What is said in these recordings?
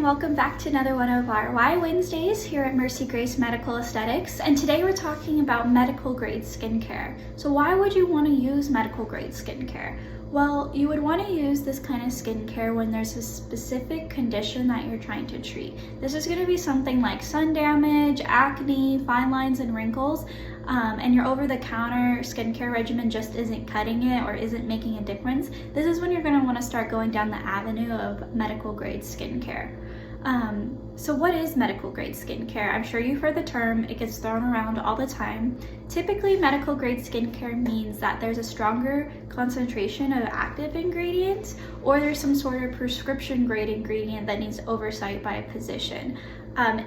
welcome back to another one of our Why Wednesdays here at Mercy Grace Medical Aesthetics. And today we're talking about medical grade skincare. So why would you want to use medical grade skincare? Well, you would want to use this kind of skincare when there's a specific condition that you're trying to treat. This is going to be something like sun damage, acne, fine lines and wrinkles, and your over-the-counter skincare regimen just isn't cutting it or isn't making a difference. This is when you're going to want to start going down the avenue of medical grade skincare. So what is medical grade skincare? I'm sure you've heard the term, it gets thrown around all the time. Typically, medical grade skincare means that there's a stronger concentration of active ingredients, or there's some sort of prescription grade ingredient that needs oversight by a physician.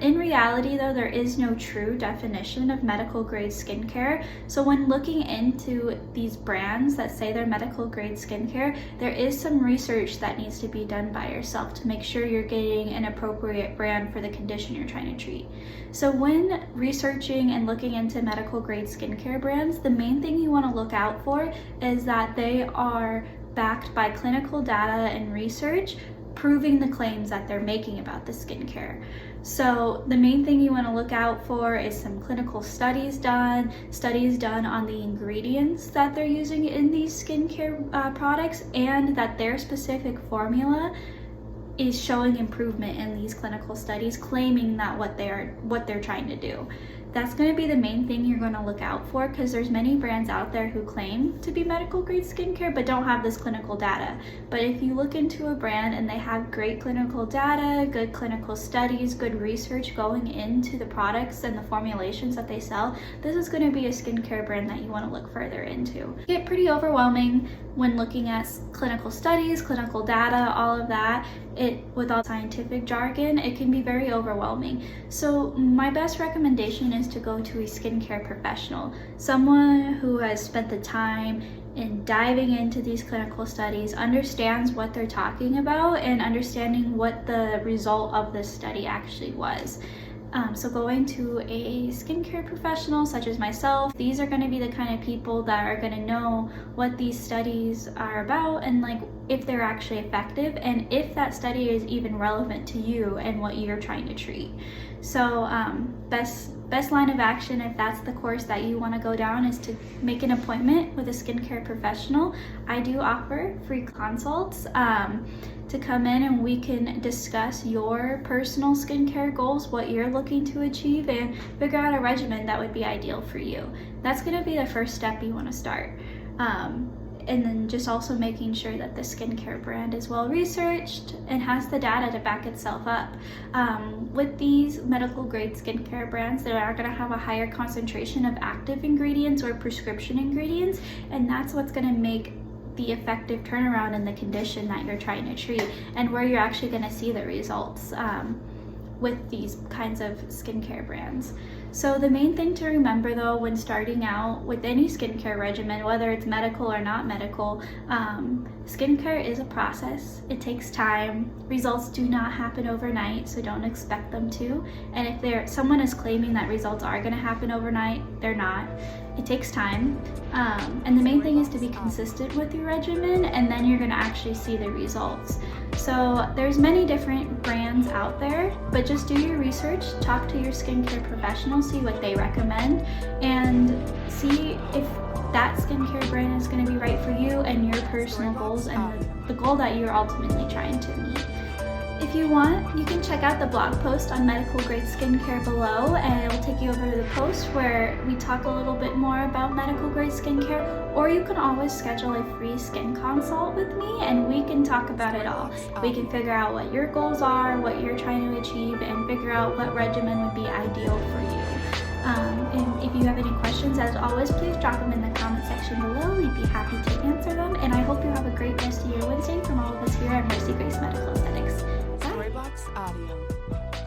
In reality though, there is no true definition of medical grade skincare. So when looking into these brands that say they're medical grade skincare, there is some research that needs to be done by yourself to make sure you're getting an appropriate brand for the condition you're trying to treat. So when researching and looking into medical grade skincare brands, the main thing you want to look out for is that they are backed by clinical data and research proving the claims that they're making about the skincare. So the main thing you want to look out for is some clinical studies done on the ingredients that they're using in these skincare products, and that their specific formula is showing improvement in these clinical studies, claiming that what they're trying to do. That's going to be the main thing you're going to look out for, because there's many brands out there who claim to be medical grade skincare but don't have this clinical data. But if you look into a brand and they have great clinical data, good clinical studies, good research going into the products and the formulations that they sell, this is going to be a skincare brand that you want to look further into. It get pretty overwhelming when looking at clinical studies, clinical data, all of that. With all scientific jargon, it can be very overwhelming. So my best recommendation is to go to a skincare professional, someone who has spent the time in diving into these clinical studies, understands what they're talking about, and understanding what the result of the study actually was. So going to a skincare professional such as myself, these are going to be the kind of people that are going to know what these studies are about and like if they're actually effective and if that study is even relevant to you and what you're trying to treat. So best line of action, if that's the course that you want to go down, is to make an appointment with a skincare professional. I do offer free consults to come in and we can discuss your personal skincare goals, what you're looking to achieve, and figure out a regimen that would be ideal for you. That's going to be the first step you want to start. And then just also making sure that the skincare brand is well researched and has the data to back itself up. With these medical grade skincare brands, they are going to have a higher concentration of active ingredients or prescription ingredients, and that's what's going to make the effective turnaround in the condition that you're trying to treat and where you're actually going to see the results with these kinds of skincare brands. So the main thing to remember though when starting out with any skincare regimen, whether it's medical or not medical, skincare is a process. It takes time. Results do not happen overnight, so don't expect them to. And if someone is claiming that results are going to happen overnight, they're not. It takes time. And the main thing is to be consistent with your regimen, and then you're going to actually see the results. So there's many different brands out there, but just do your research, talk to your skincare professional, see what they recommend, and see if that skincare brand is going to be right for you and your personal goals and the goal that you're ultimately trying to meet. If you want, you can check out the blog post on medical grade skincare below, and it'll take you over to the post where we talk a little bit more about medical grade skincare, or you can always schedule a free skin consult with me and we can talk about it all. We can figure out what your goals are, what you're trying to achieve, and figure out what regimen would be ideal for you. And if you have any questions, as always, please drop them in the comment section below. We'd be happy to answer them, and I hope you have a great rest of your Wednesday from all of us here at Mercy Grace Medical Aesthetics. Storybox Audio.